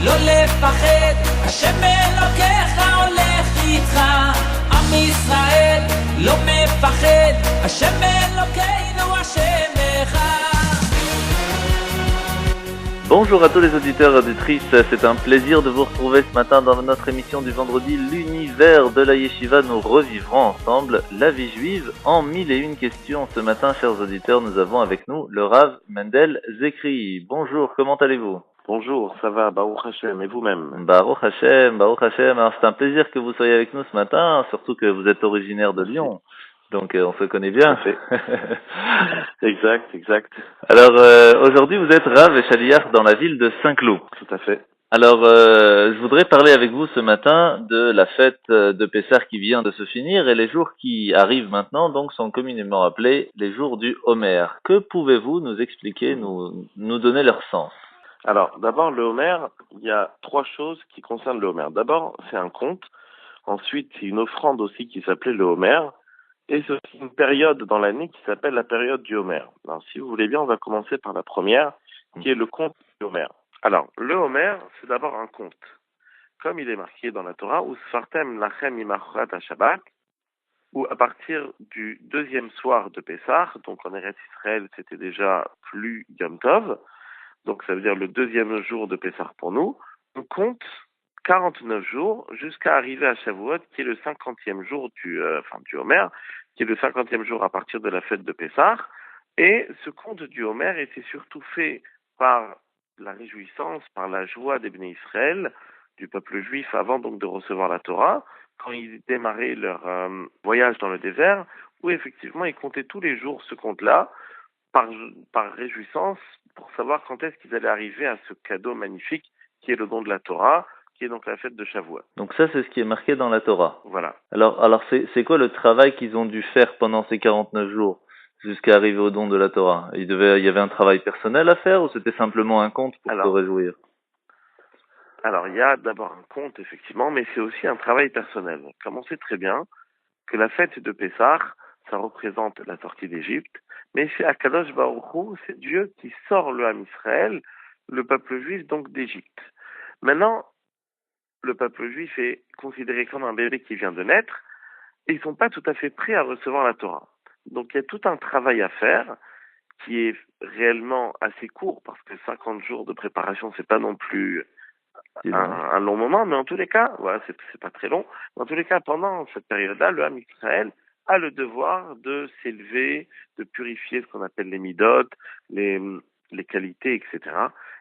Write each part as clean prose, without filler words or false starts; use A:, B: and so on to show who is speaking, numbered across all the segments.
A: לא לפחד, השם אלוקיך הולך איתך. עם ישראל לא מפחד, השם אלוקינו השם אחד.
B: Bonjour à tous les auditeurs et auditrices, c'est un plaisir de vous retrouver ce matin dans notre émission du vendredi, l'univers de la Yeshiva. Nous revivrons ensemble la vie juive en 1001 questions. Ce matin, chers auditeurs, nous avons avec nous le Rav Mendel Zekri. Bonjour, comment allez-vous?
C: Bonjour, ça va, Baruch Hashem, et vous-même?
B: Baruch Hashem, Baruch Hashem. Alors c'est un plaisir que vous soyez avec nous ce matin, surtout que vous êtes originaire de Lyon. Donc on se connaît bien.
C: Exact.
B: Alors aujourd'hui vous êtes Rav et Shaliach dans la ville de Saint-Cloud.
C: Tout à fait.
B: Alors je voudrais parler avec vous ce matin de la fête de Pessah qui vient de se finir et les jours qui arrivent maintenant donc sont communément appelés les jours du Homer. Que pouvez-vous nous expliquer, nous donner leur sens?
C: Alors d'abord le Homer, il y a trois choses qui concernent le Homer. D'abord c'est un conte, ensuite c'est une offrande aussi qui s'appelait le Homer. Et c'est aussi une période dans l'année qui s'appelle la période du Homer. Alors, si vous voulez bien, on va commencer par la première, qui est le conte du Homer. Alors, le Homer, c'est d'abord un conte. Comme il est marqué dans la Torah, ou Sfartem lachem imachrat ha-Shabbat, où à partir du deuxième soir de Pessah, donc en Eretz Israël, c'était déjà plus Yom Tov, donc ça veut dire le deuxième jour de Pessah pour nous, on compte 49 jours jusqu'à arriver à Shavuot, qui est le 50e jour du Homer, qui est le 50e jour à partir de la fête de Pessah. Et ce conte du Homer était surtout fait par la réjouissance, par la joie des Béné Israël, du peuple juif avant donc de recevoir la Torah, quand ils démarraient leur voyage dans le désert, où effectivement ils comptaient tous les jours ce conte-là, par réjouissance, pour savoir quand est-ce qu'ils allaient arriver à ce cadeau magnifique qui est le don de la Torah, qui est donc la fête de Shavuot.
B: Donc ça, c'est ce qui est marqué dans la Torah.
C: Voilà.
B: Alors c'est quoi le travail qu'ils ont dû faire pendant ces 49 jours jusqu'à arriver au don de la Torah? Il y avait un travail personnel à faire ou c'était simplement un conte pour se réjouir?
C: Alors, il y a d'abord un conte, effectivement, mais c'est aussi un travail personnel. Comme on sait très bien que la fête de Pessah, ça représente la sortie d'Égypte, mais c'est Akadosh Baruch Hu, c'est Dieu qui sort le Ham Israël, le peuple juif, donc d'Égypte. Maintenant, le peuple juif est considéré comme un bébé qui vient de naître, et ils sont pas tout à fait prêts à recevoir la Torah. Donc il y a tout un travail à faire, qui est réellement assez court, parce que 50 jours de préparation, c'est pas non plus un long moment, mais en tous les cas, voilà, c'est pas très long. En tous les cas, pendant cette période-là, le Ham Israël a le devoir de s'élever, de purifier ce qu'on appelle les midot, les qualités, etc.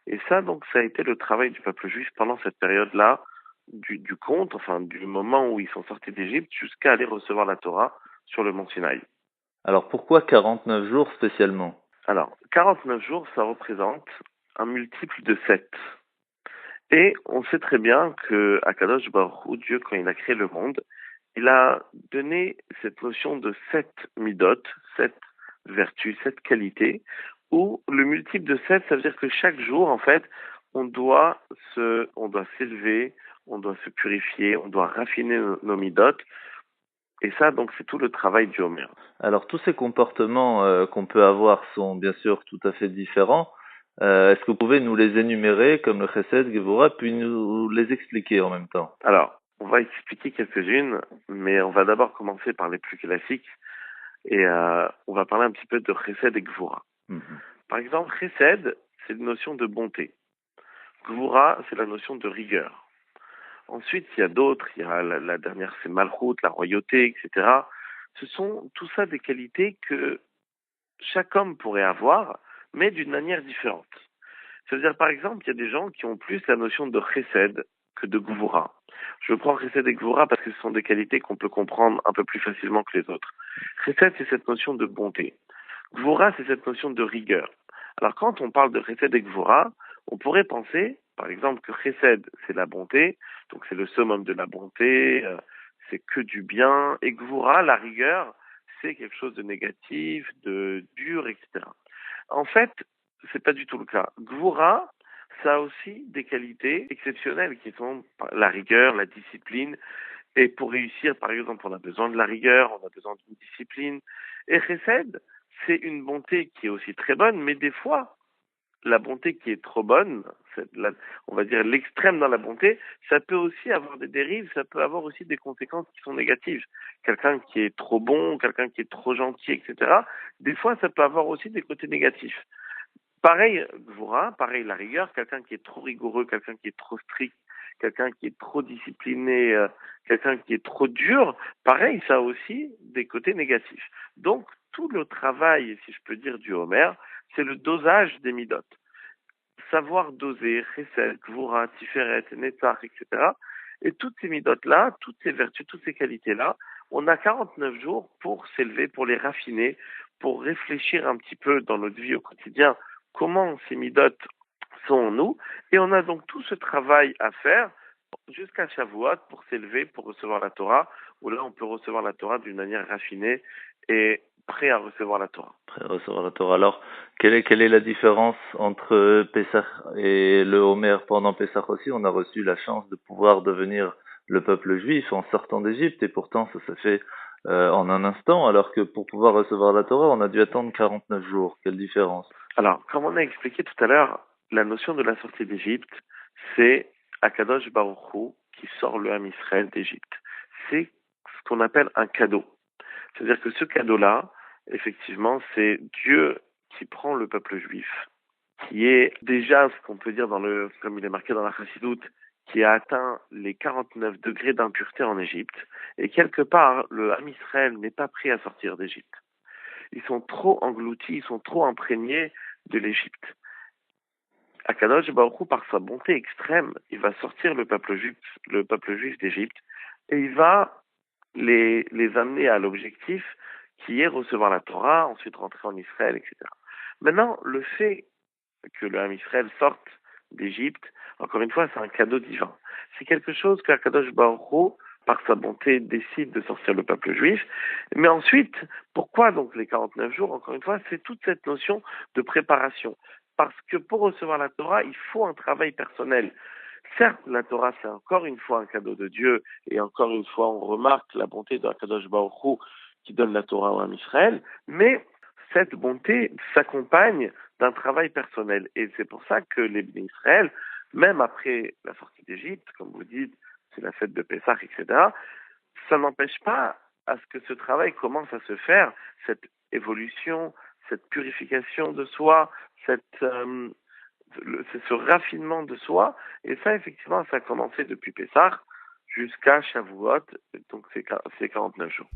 C: Et ça, donc, ça a été le travail du peuple juif pendant cette période-là, du conte, enfin, du moment où ils sont sortis d'Égypte jusqu'à aller recevoir la Torah sur le mont Sinaï.
B: Alors, pourquoi 49 jours spécialement?
C: Alors, 49 jours, ça représente un multiple de 7. Et on sait très bien que Akadosh Baruch Hu, Dieu, quand il a créé le monde, il a donné cette notion de 7 midot, 7 vertus, 7 qualités, où le multiple de 7, ça veut dire que chaque jour, en fait, on doit s'élever, on doit se purifier, on doit raffiner nos midot. Et ça, donc, c'est tout le travail du Homer.
B: Alors, tous ces comportements qu'on peut avoir sont bien sûr tout à fait différents. Est-ce que vous pouvez nous les énumérer comme le Chesed, Gevura, puis nous les expliquer en même temps?
C: Alors, on va expliquer quelques-unes, mais on va d'abord commencer par les plus classiques. Et on va parler un petit peu de Chesed et Gevura. Par exemple, Chesed, c'est une notion de bonté. Gevura, c'est la notion de rigueur. Ensuite, il y a d'autres. Il y a la dernière, c'est Malchut, la royauté, etc. Ce sont tout ça des qualités que chaque homme pourrait avoir, mais d'une manière différente. C'est-à-dire, par exemple, il y a des gens qui ont plus la notion de Chesed que de Gevura. Je prends Chesed et Gevura parce que ce sont des qualités qu'on peut comprendre un peu plus facilement que les autres. Chesed, c'est cette notion de bonté. Gevura, c'est cette notion de rigueur. Alors, quand on parle de Chesed et Gevura, on pourrait penser, par exemple, que Chesed, c'est la bonté, donc c'est le summum de la bonté, c'est que du bien, et Gevura, la rigueur, c'est quelque chose de négatif, de dur, etc. En fait, c'est pas du tout le cas. Gevura, ça a aussi des qualités exceptionnelles qui sont la rigueur, la discipline. Et pour réussir, par exemple, on a besoin de la rigueur, on a besoin d'une discipline. Et Chesed, c'est une bonté qui est aussi très bonne, mais des fois, la bonté qui est trop bonne, on va dire l'extrême dans la bonté, ça peut aussi avoir des dérives, ça peut avoir aussi des conséquences qui sont négatives. Quelqu'un qui est trop bon, quelqu'un qui est trop gentil, etc., des fois ça peut avoir aussi des côtés négatifs. Pareil, Gvura, pareil la rigueur, quelqu'un qui est trop rigoureux, quelqu'un qui est trop strict, quelqu'un qui est trop discipliné, quelqu'un qui est trop dur, pareil, ça a aussi des côtés négatifs. Donc, tout le travail, si je peux dire, du Homer, c'est le dosage des midot. Savoir doser, Chesed, Gvura, Tiferet, Netzach, etc. Et toutes ces midot-là, toutes ces vertus, toutes ces qualités-là, on a 49 jours pour s'élever, pour les raffiner, pour réfléchir un petit peu dans notre vie au quotidien, comment ces midot sont en nous. Et on a donc tout ce travail à faire jusqu'à Shavuot pour s'élever, pour recevoir la Torah, où là on peut recevoir la Torah d'une manière raffinée et prêt à recevoir la Torah.
B: Prêt à recevoir la Torah. Alors, quelle est la différence entre Pessah et le Homer pendant Pessah aussi? On a reçu la chance de pouvoir devenir le peuple juif en sortant d'Égypte, et pourtant ça se fait en un instant, alors que pour pouvoir recevoir la Torah, on a dû attendre 49 jours. Quelle différence?
C: Alors, comme on a expliqué tout à l'heure, la notion de la sortie d'Égypte, c'est Akadosh Baruch Hu qui sort le Ham Israël d'Égypte. C'est ce qu'on appelle un cadeau. C'est-à-dire que ce cadeau-là, effectivement, c'est Dieu qui prend le peuple juif, qui est déjà, ce qu'on peut dire comme il est marqué dans la Chassidoute, qui a atteint les 49 degrés d'impureté en Égypte, et quelque part, le Ham Israël n'est pas prêt à sortir d'Égypte. Ils sont trop engloutis, ils sont trop imprégnés de l'Égypte. Akadosh Baruch Hu, par sa bonté extrême, il va sortir le peuple juif d'Égypte, et il va les amener à l'objectif qui est recevoir la Torah, ensuite rentrer en Israël, etc. Maintenant, le fait que le Ham Israël sorte d'Égypte, encore une fois, c'est un cadeau divin. C'est quelque chose qu'Akadosh Baruch Hu, par sa bonté, décide de sortir le peuple juif. Mais ensuite, pourquoi donc les 49 jours? Encore une fois, c'est toute cette notion de préparation. Parce que pour recevoir la Torah, il faut un travail personnel. Certes, la Torah, c'est encore une fois un cadeau de Dieu, et encore une fois, on remarque la bonté de Akadosh Baruch Hu qui donne la Torah au Ham Israël, mais cette bonté s'accompagne d'un travail personnel. Et c'est pour ça que les Bnei Israël, même après la sortie d'Égypte, comme vous dites, c'est la fête de Pessah, etc., ça n'empêche pas à ce que ce travail commence à se faire, cette évolution, cette purification de soi, ce raffinement de soi. Et ça, effectivement, ça a commencé depuis Pessah jusqu'à Shavuot, donc c'est 49 jours.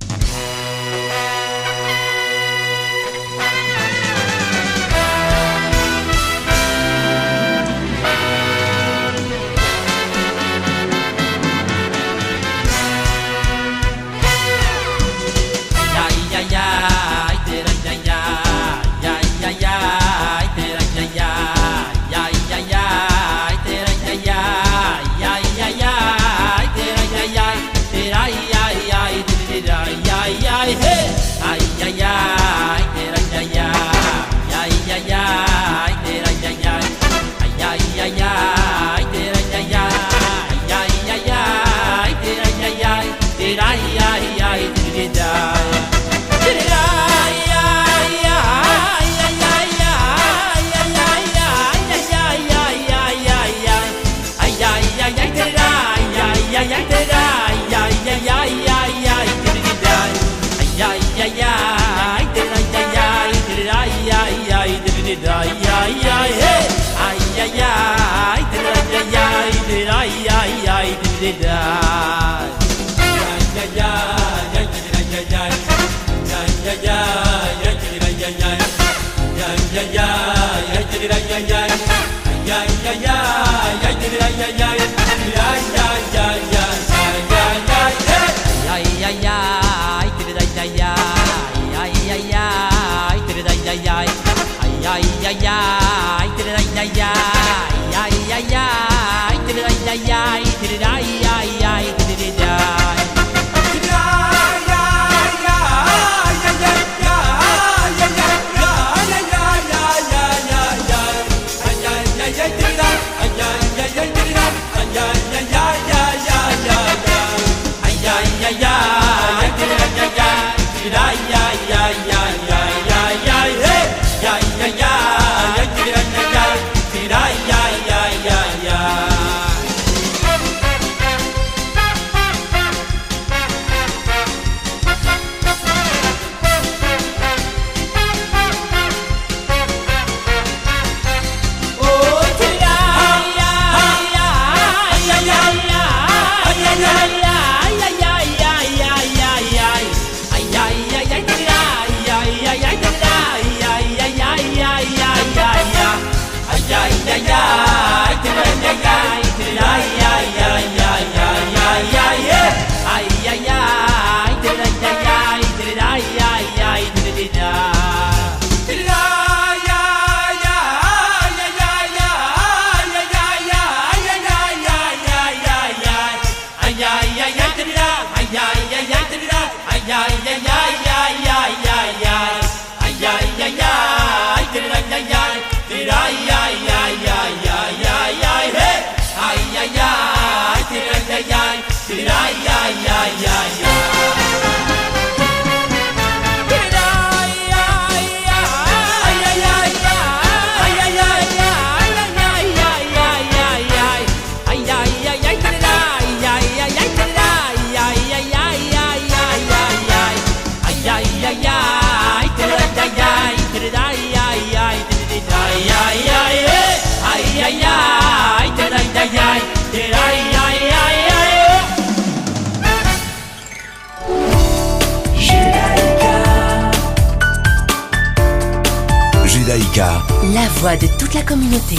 D: Judaïka,
E: la voix de toute la communauté.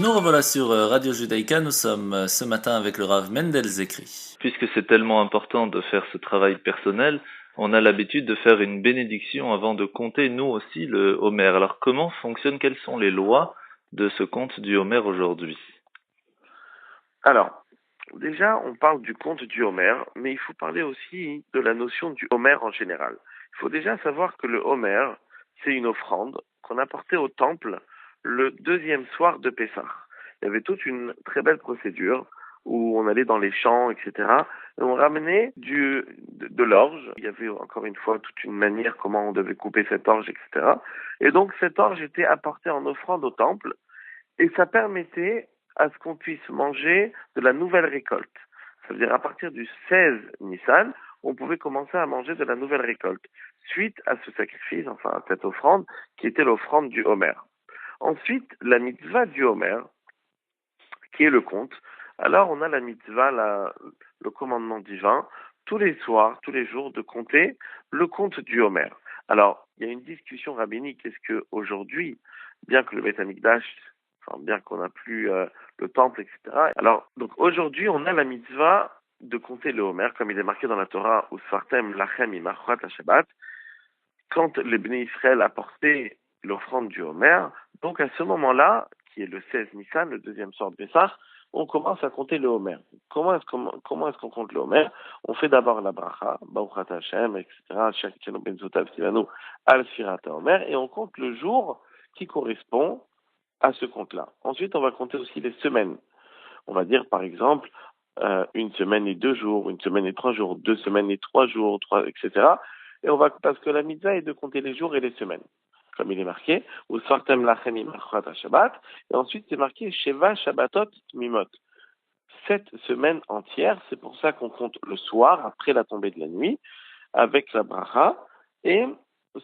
F: Nous revoilà sur Radio Judaïka, nous sommes ce matin avec le Rav Mendel Zekri.
B: Puisque c'est tellement important de faire ce travail personnel, on a l'habitude de faire une bénédiction avant de compter nous aussi le Homer. Alors comment fonctionne, quelles sont les lois de ce compte du Homer aujourd'hui?
C: Alors, déjà, on parle du conte du Homer, mais il faut parler aussi de la notion du Homer en général. Il faut déjà savoir que le Homer, c'est une offrande qu'on apportait au temple le deuxième soir de Pessah. Il y avait toute une très belle procédure où on allait dans les champs, etc. Et on ramenait de l'orge. Il y avait encore une fois toute une manière comment on devait couper cette orge, etc. Et donc cette orge était apportée en offrande au temple et ça permettait à ce qu'on puisse manger de la nouvelle récolte. Ça veut dire à partir du 16 Nissan, on pouvait commencer à manger de la nouvelle récolte, suite à ce sacrifice, enfin à cette offrande, qui était l'offrande du Homer. Ensuite, la mitzvah du Homer, qui est le compte. Alors on a la mitzvah, le commandement divin, tous les soirs, tous les jours, de compter le compte du Homer. Alors, il y a une discussion rabbinique, est-ce que aujourd'hui, bien que le Beit Hamikdash, bien qu'on n'a plus le temple, etc. Alors, donc aujourd'hui, on a la mitzvah de compter le Homer, comme il est marqué dans la Torah, ou Sfartem lachem imachrat Shabbat, quand les Bnei Israël apportaient l'offrande du Homer. Donc à ce moment-là, qui est le 16 Nissan, le deuxième soir de Pessah, on commence à compter le Homer. Comment est-ce qu'on compte le Homer? On fait d'abord la bracha, Baruchat Hashem, etc., Shakitenu benzotav tivanu, al sfirata Homer, et on compte le jour qui correspond à ce compte-là. Ensuite, on va compter aussi les semaines. On va dire, par exemple, une semaine et 2 jours, une semaine et 3 jours, 2 semaines et 3 jours, etc. Et parce que la mitzvah est de compter les jours et les semaines, comme il est marqué, ou Sartem lachem imachrat Shabbat, et ensuite c'est marqué Sheva Shabbatot Tmimot. 7 semaines entières, c'est pour ça qu'on compte le soir, après la tombée de la nuit, avec la bracha, et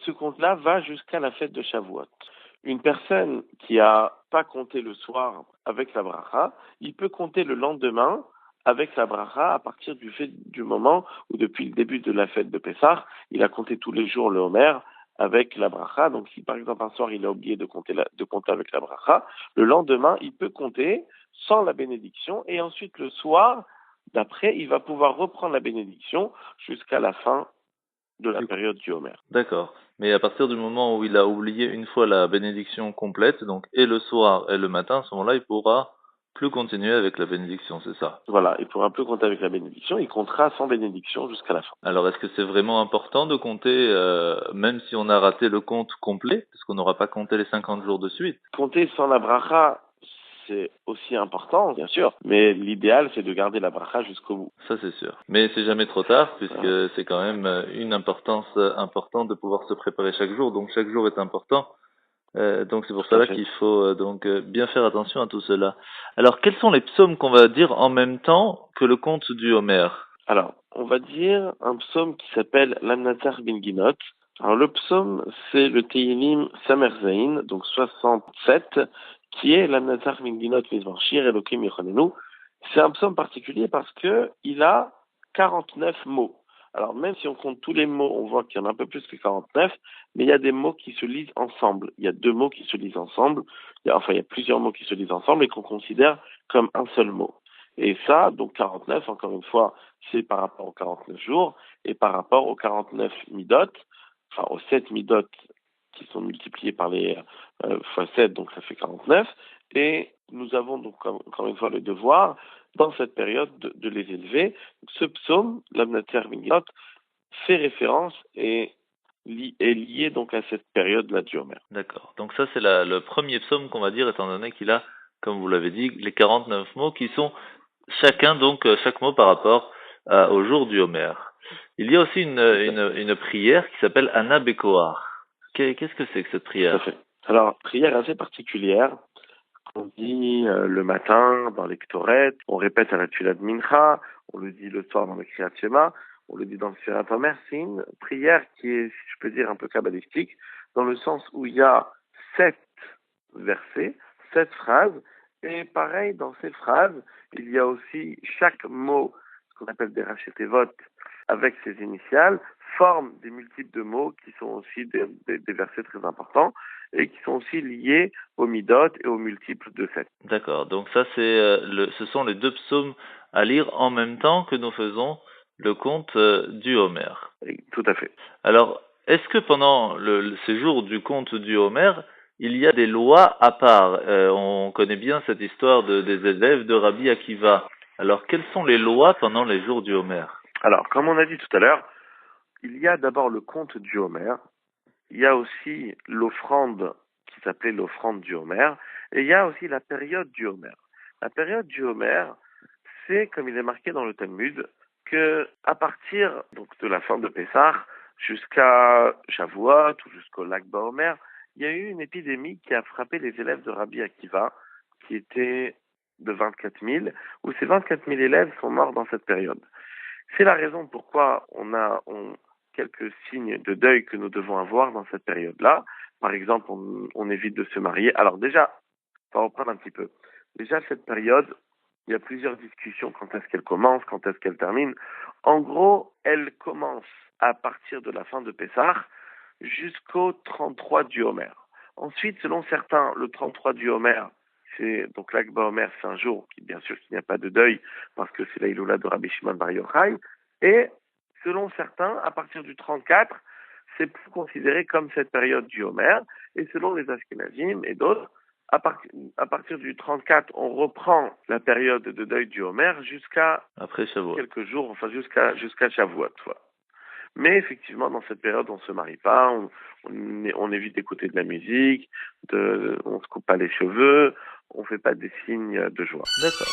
C: ce compte-là va jusqu'à la fête de Shavuot. Une personne qui a pas compté le soir avec la bracha, il peut compter le lendemain avec la bracha à partir du moment où depuis le début de la fête de Pessah, il a compté tous les jours le Homer avec la bracha. Donc si par exemple un soir il a oublié de compter avec la bracha, le lendemain il peut compter sans la bénédiction et ensuite le soir d'après il va pouvoir reprendre la bénédiction jusqu'à la fin de la période du Homer.
B: D'accord. Mais à partir du moment où il a oublié une fois la bénédiction complète, donc et le soir et le matin, à ce moment-là, il pourra plus continuer avec la bénédiction, c'est ça?
C: Voilà, il pourra plus compter avec la bénédiction, il comptera sans bénédiction jusqu'à la fin.
B: Alors, est-ce que c'est vraiment important de compter, même si on a raté le compte complet, parce qu'on n'aura pas compté les 50 jours de suite?
C: Compter sans la bracha, c'est aussi important, bien sûr, mais l'idéal, c'est de garder la bracha jusqu'au bout.
B: Ça, c'est sûr. Mais c'est jamais trop tard, puisque c'est quand même une importance importante de pouvoir se préparer chaque jour, donc chaque jour est important. Donc c'est pour cela qu'il faut bien faire attention à tout cela. Alors, quels sont les psaumes qu'on va dire en même temps que le conte du Homer?
C: Alors, on va dire un psaume qui s'appelle l'Amnatar Binginot. Alors, le psaume, c'est le Tehillim Samer Zain, donc 67, qui est l'Amnatar Binginot Mizmor Shir Elokim Yechonenu. C'est un psaume particulier parce que il a 49 mots. Alors, même si on compte tous les mots, on voit qu'il y en a un peu plus que 49, mais il y a des mots qui se lisent ensemble. Il y a 2 mots qui se lisent ensemble. Il y a plusieurs mots qui se lisent ensemble et qu'on considère comme un seul mot. Et ça, donc 49, encore une fois, c'est par rapport aux 49 jours et par rapport aux 49 midot, enfin aux 7 midot qui sont multipliés par les fois 7, donc ça fait 49. Et nous avons donc encore une fois le devoir, dans cette période, de les élever. Ce psaume, l'Amnater Binginot, fait référence et est lié donc à cette période-là du Homer.
B: D'accord. Donc ça, c'est le premier psaume qu'on va dire, étant donné qu'il a, comme vous l'avez dit, les 49 mots qui sont chacun, donc, chaque mot par rapport au jour du Homer. Il y a aussi une prière qui s'appelle Anna Bekoar. Qu'est-ce que c'est que cette prière?
C: Tout à fait. Alors, prière assez particulière, qu'on dit le matin dans les Ktoret, on répète à la Tula de Mincha, on le dit le soir dans le Kriyat Shema, on le dit dans le Sfirat Omer. C'est une prière qui est, si je peux dire, un peu kabbalistique, dans le sens où il y a 7 versets, 7 phrases, et pareil, dans ces phrases, il y a aussi chaque mot, ce qu'on appelle des rachetevot, avec ses initiales, forme des multiples de mots qui sont aussi des versets très importants et qui sont aussi liés aux midot et aux multiples de 7.
B: D'accord, donc ça ce sont les 2 psaumes à lire en même temps que nous faisons le conte du Homer.
C: Tout à fait.
B: Alors, est-ce que pendant le séjour du conte du Homer, il y a des lois à part? On connaît bien cette histoire des élèves de Rabbi Akiva. Alors, quelles sont les lois pendant les jours du Homer?
C: Alors, comme on a dit tout à l'heure, il y a d'abord le conte du Homer, il y a aussi l'offrande qui s'appelait l'offrande du Homer, et il y a aussi la période du Homer. La période du Homer, c'est, comme il est marqué dans le Talmud, que à partir donc de la fin de Pessah jusqu'à Shavuot ou jusqu'au Lag BaOmer, il y a eu une épidémie qui a frappé les élèves de Rabbi Akiva, qui était de 24 000, où ces 24 000 élèves sont morts dans cette période. C'est la raison pourquoi on a quelques signes de deuil que nous devons avoir dans cette période-là. Par exemple, on évite de se marier. Alors déjà, on va reprendre un petit peu. Déjà, cette période, il y a plusieurs discussions quand est-ce qu'elle commence, quand est-ce qu'elle termine. En gros, elle commence à partir de la fin de Pessah jusqu'au 33 du Homer. Ensuite, selon certains, le 33 du Homer, c'est donc Lag BaOmer, c'est un jour qui, bien sûr, qu'il n'y a pas de deuil parce que c'est la Iloula de Rabbi Shimon Bar Yochai. Et selon certains, à partir du 34, c'est plus considéré comme cette période du Homer. Et selon les Ashkenazim et d'autres, à partir du 34, on reprend la période de deuil du Homer jusqu'à
B: après Shavuot.
C: Quelques jours, enfin jusqu'à Shavuot. Mais effectivement, dans cette période, on se marie pas, on évite d'écouter de la musique, on se coupe pas les cheveux, on fait pas des signes de joie.
B: D'accord.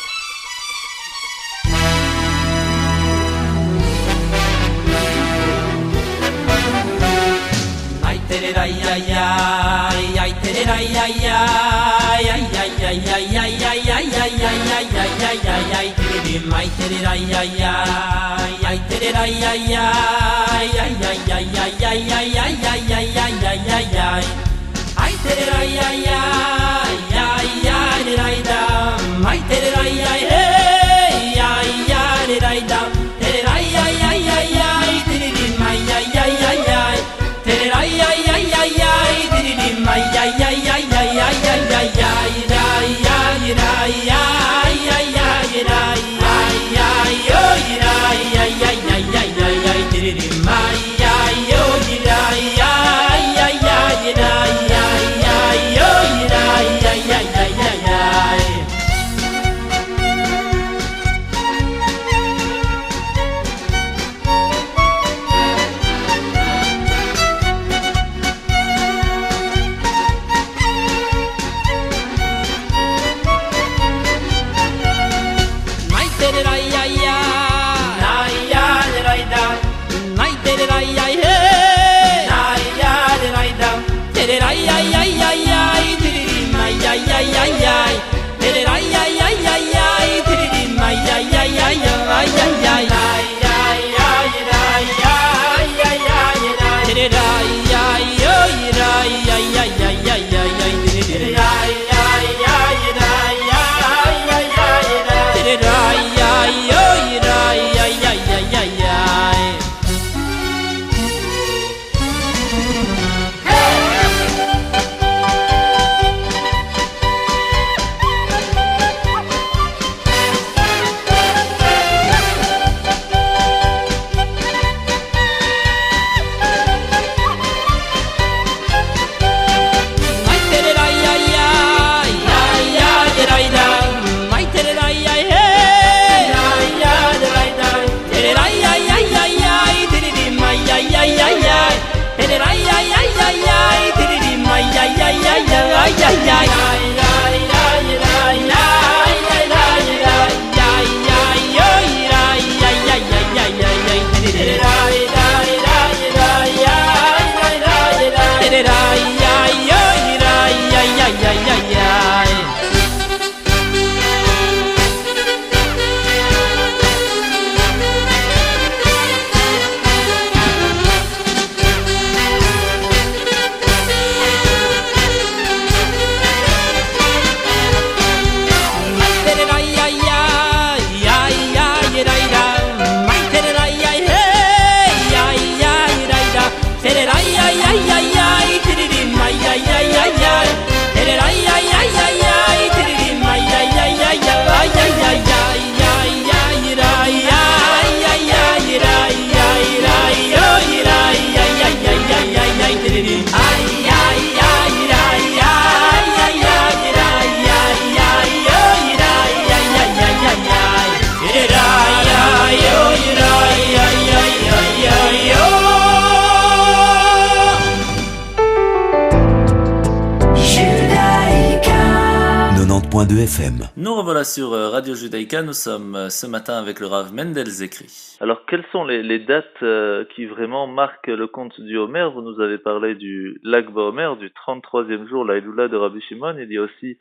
D: 106.2 FM.
F: Nous revoilà sur Radio Judaïka, nous sommes ce matin avec le Rav Mendel Zekri.
B: Alors, quelles sont les dates qui vraiment marquent le compte du Homer? Vous nous avez parlé du Lag BaOmer, du 33e jour, la Eloula de Rabbi Shimon. Il y a aussi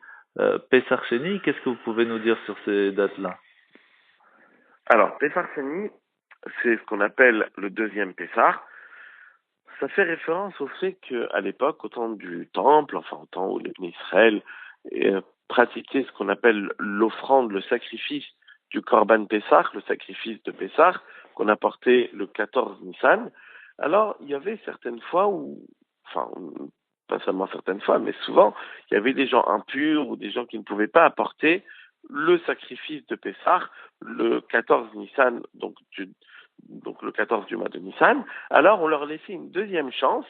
B: Pesach Sheni. Qu'est-ce que vous pouvez nous dire sur ces dates-là?
C: Alors, Pesach Sheni, c'est ce qu'on appelle le deuxième Pesach. Ça fait référence au fait qu'à l'époque, au temps du temple, enfin au temps où les Bnei Israël pratiquaient ce qu'on appelle l'offrande, le sacrifice du Korban Pessah, le sacrifice de Pessah, qu'on apportait le 14 Nissan. Alors, il y avait certaines fois où, enfin, pas seulement certaines fois, mais souvent, il y avait des gens impurs ou des gens qui ne pouvaient pas apporter le sacrifice de Pessah, le 14 Nissan, donc le 14 du mois de Nissan. Alors, on leur laissait une deuxième chance,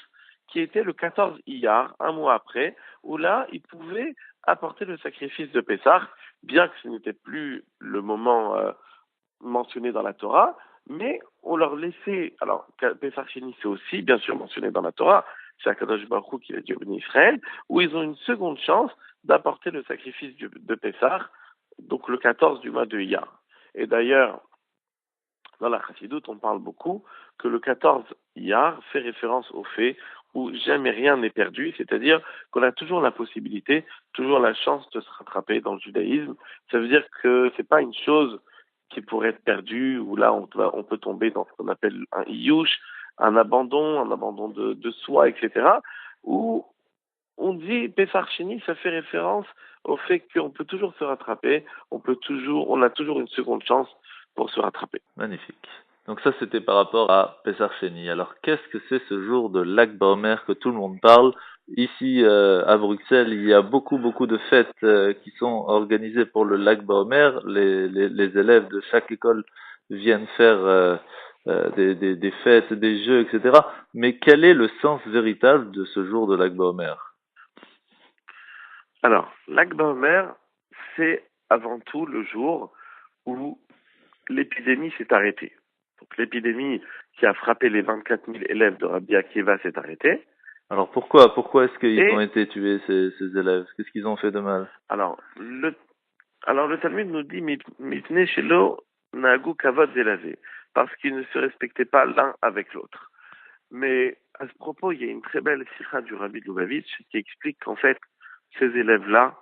C: qui était le 14 Iyar, un mois après, où là, ils pouvaient apporter le sacrifice de Pessah, bien que ce n'était plus le moment mentionné dans la Torah, mais on leur laissait, alors Pessah Sheni c'est aussi bien sûr mentionné dans la Torah, c'est Akadosh Baruch Hu qui l'a dit au Bnei Israël, où ils ont une seconde chance d'apporter le sacrifice de Pessah, donc le 14 du mois de Iyar. Et d'ailleurs, dans la Chassidoute, on parle beaucoup que le 14 Iyar fait référence au fait où jamais rien n'est perdu, c'est-à-dire qu'on a toujours la possibilité, toujours la chance de se rattraper dans le judaïsme. Ça veut dire que c'est pas une chose qui pourrait être perdue, où là on peut tomber dans ce qu'on appelle un iyush, un abandon de soi, etc. Où on dit Pesach Sheni, ça fait référence au fait qu'on peut toujours se rattraper, on a toujours une seconde chance pour se rattraper.
B: Magnifique. Donc ça, c'était par rapport à Pesach Sheni. Alors, qu'est-ce que c'est ce jour de Lag BaOmer que tout le monde parle? Ici, à Bruxelles, il y a beaucoup de fêtes qui sont organisées pour le Lag BaOmer. Les élèves de chaque école viennent faire des fêtes, des jeux, etc. Mais quel est le sens véritable de ce jour de Lag BaOmer?
C: Alors, Lag BaOmer, c'est avant tout le jour où l'épidémie s'est arrêtée. Donc l'épidémie qui a frappé les 24 000 élèves de Rabbi Akiva s'est arrêtée.
B: Alors pourquoi est-ce qu'ils ont été tués, ces élèves? Qu'est-ce qu'ils ont fait de mal?
C: Alors le Talmud nous dit Mipnei shelo nagu kavod zelavé, parce qu'ils ne se respectaient pas l'un avec l'autre. Mais à ce propos, il y a une très belle sikha du Rabbi de Lubavitch qui explique qu'en fait, ces élèves-là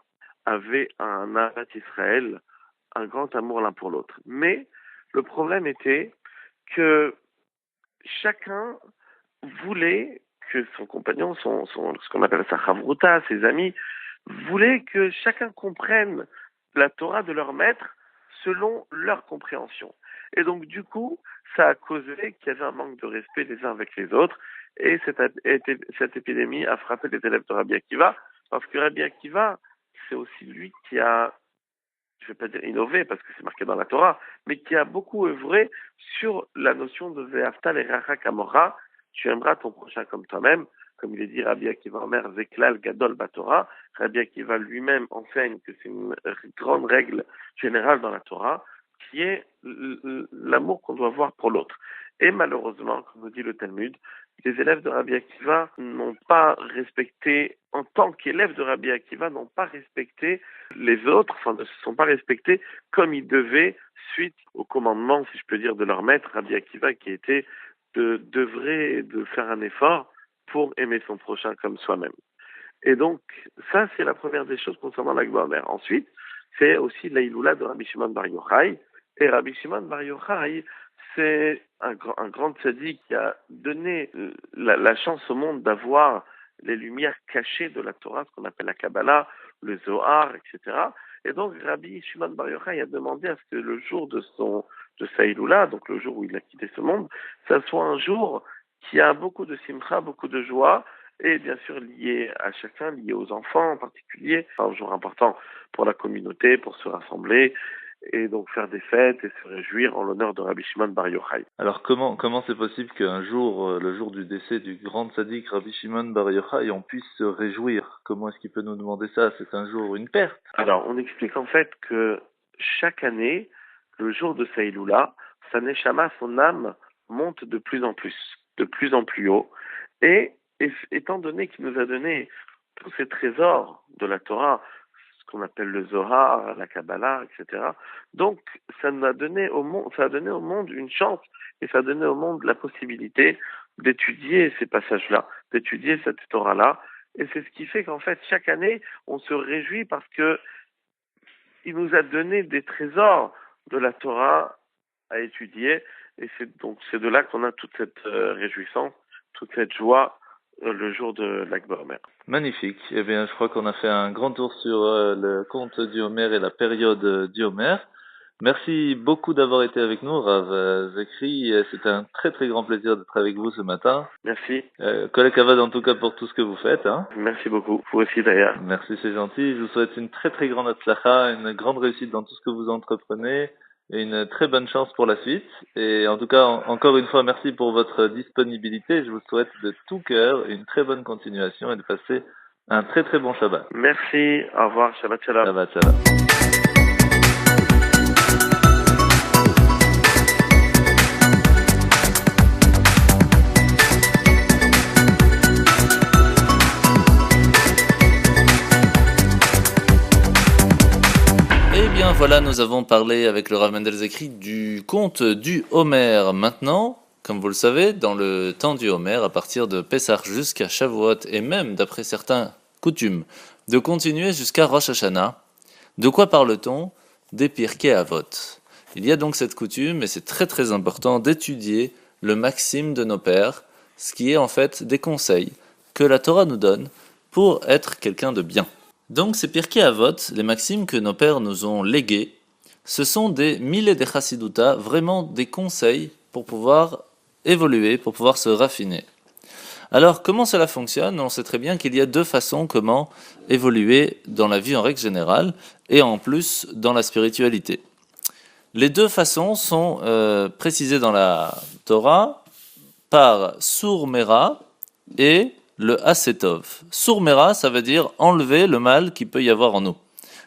C: avaient un Ahavat Israël, un grand amour l'un pour l'autre. Mais le problème était que chacun voulait que son compagnon, ce qu'on appelle sa chavruta, ses amis, voulaient que chacun comprenne la Torah de leur maître selon leur compréhension. Et donc, du coup, ça a causé qu'il y avait un manque de respect les uns avec les autres, et cette épidémie a frappé les élèves de Rabbi Akiva, parce que Rabbi Akiva, c'est aussi lui qui a, je ne vais pas dire innové parce que c'est marqué dans la Torah, mais qui a beaucoup œuvré sur la notion de Ve'afta l'eracha kamora, tu aimeras ton prochain comme toi-même, comme il est dit Rabbi Akiva Omer Zeklal Gadol Batorah. Rabbi Akiva lui-même enseigne que c'est une grande règle générale dans la Torah, qui est l'amour qu'on doit avoir pour l'autre. Et malheureusement, comme nous dit le Talmud, les élèves de Rabbi Akiva n'ont pas respecté, en tant qu'élèves de Rabbi Akiva, n'ont pas respecté les autres, enfin ne se sont pas respectés comme ils devaient, suite au commandement, si je peux dire, de leur maître, Rabbi Akiva, qui était d'œuvrer, de faire un effort pour aimer son prochain comme soi-même. Et donc, ça, c'est la première des choses concernant Lag BaOmer. Ensuite, c'est aussi l'Aïloula de Rabbi Shimon Bar Yochai. Et Rabbi Shimon Bar Yochai, c'est un grand tzaddik qui a donné la chance au monde d'avoir les lumières cachées de la Torah, ce qu'on appelle la Kabbalah, le Zohar, etc. Et donc, Rabbi Shimon Bar Yochai a demandé à ce que le jour de sa Iloula, donc le jour où il a quitté ce monde, ça soit un jour qui a beaucoup de simcha, beaucoup de joie, et bien sûr lié à chacun, lié aux enfants en particulier. C'est un jour important pour la communauté, pour se rassembler, et donc faire des fêtes et se réjouir en l'honneur de Rabbi Shimon Bar Yochai.
B: Alors comment c'est possible qu'un jour, le jour du décès du grand tzaddik Rabbi Shimon Bar Yochai, on puisse se réjouir? Comment est-ce qu'il peut nous demander ça? C'est un jour, une perte.
C: Alors on explique en fait que chaque année, le jour de sa Iloula, sa neshama, son âme, monte de plus en plus haut. Et étant donné qu'il nous a donné tous ces trésors de la Torah, qu'on appelle le Zohar, la Kabbalah, etc. Donc, ça a donné au monde une chance et ça a donné au monde la possibilité d'étudier ces passages-là, d'étudier cette Torah-là. Et c'est ce qui fait qu'en fait, chaque année, on se réjouit parce que il nous a donné des trésors de la Torah à étudier. Et c'est de là qu'on a toute cette réjouissance, toute cette joie le jour de l'Ag BaOmer.
B: Magnifique. Eh bien, je crois qu'on a fait un grand tour sur le conte du Homer et la période du Homer. Merci beaucoup d'avoir été avec nous, Rav Zekri. C'était un très très grand plaisir d'être avec vous ce matin.
C: Merci.
B: Kolek Avad en tout cas pour tout ce que vous faites. Hein.
C: Merci beaucoup. Vous aussi d'ailleurs.
B: Merci, c'est gentil. Je vous souhaite une très très grande atzlacha, une grande réussite dans tout ce que vous entreprenez et une très bonne chance pour la suite. Et en tout cas, encore une fois, merci pour votre disponibilité. Je vous souhaite de tout cœur une très bonne continuation et de passer un très très bon Shabbat.
C: Merci. Au revoir. Shabbat shalom.
B: Shabbat shalom.
F: Voilà, nous avons parlé avec le Rav Mendel Zekri du conte du Homer. Maintenant, comme vous le savez, dans le temps du Homer, à partir de Pessah jusqu'à Shavuot, et même, d'après certains coutumes, de continuer jusqu'à Rosh Hashanah, de quoi parle-t-on? Des Pirkei Avot. Il y a donc cette coutume, et c'est très très important, d'étudier le maxime de nos pères, ce qui est en fait des conseils que la Torah nous donne pour être quelqu'un de bien. Donc ces Pirkei Avot, les maximes que nos pères nous ont légués, ce sont des millet de chassiduta, vraiment des conseils pour pouvoir évoluer, pour pouvoir se raffiner. Alors comment cela fonctionne? On sait très bien qu'il y a deux façons comment évoluer dans la vie en règle générale, et en plus dans la spiritualité. Les deux façons sont précisées dans la Torah par Sur Mera et le Asetov. Surmera, ça veut dire enlever le mal qu'il peut y avoir en nous.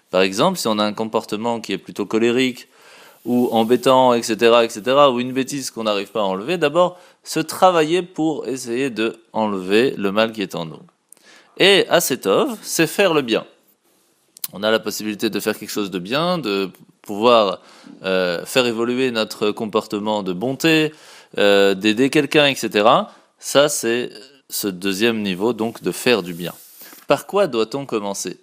F: Par exemple, si on a un comportement qui est plutôt colérique ou embêtant, etc., ou une bêtise qu'on n'arrive pas à enlever, d'abord se travailler pour essayer de enlever le mal qui est en nous. Et Asetov, c'est faire le bien. On a la possibilité de faire quelque chose de bien, de pouvoir faire évoluer notre comportement de bonté, d'aider quelqu'un, etc. Ça, c'est ce deuxième niveau, donc de faire du bien. Par quoi doit-on commencer?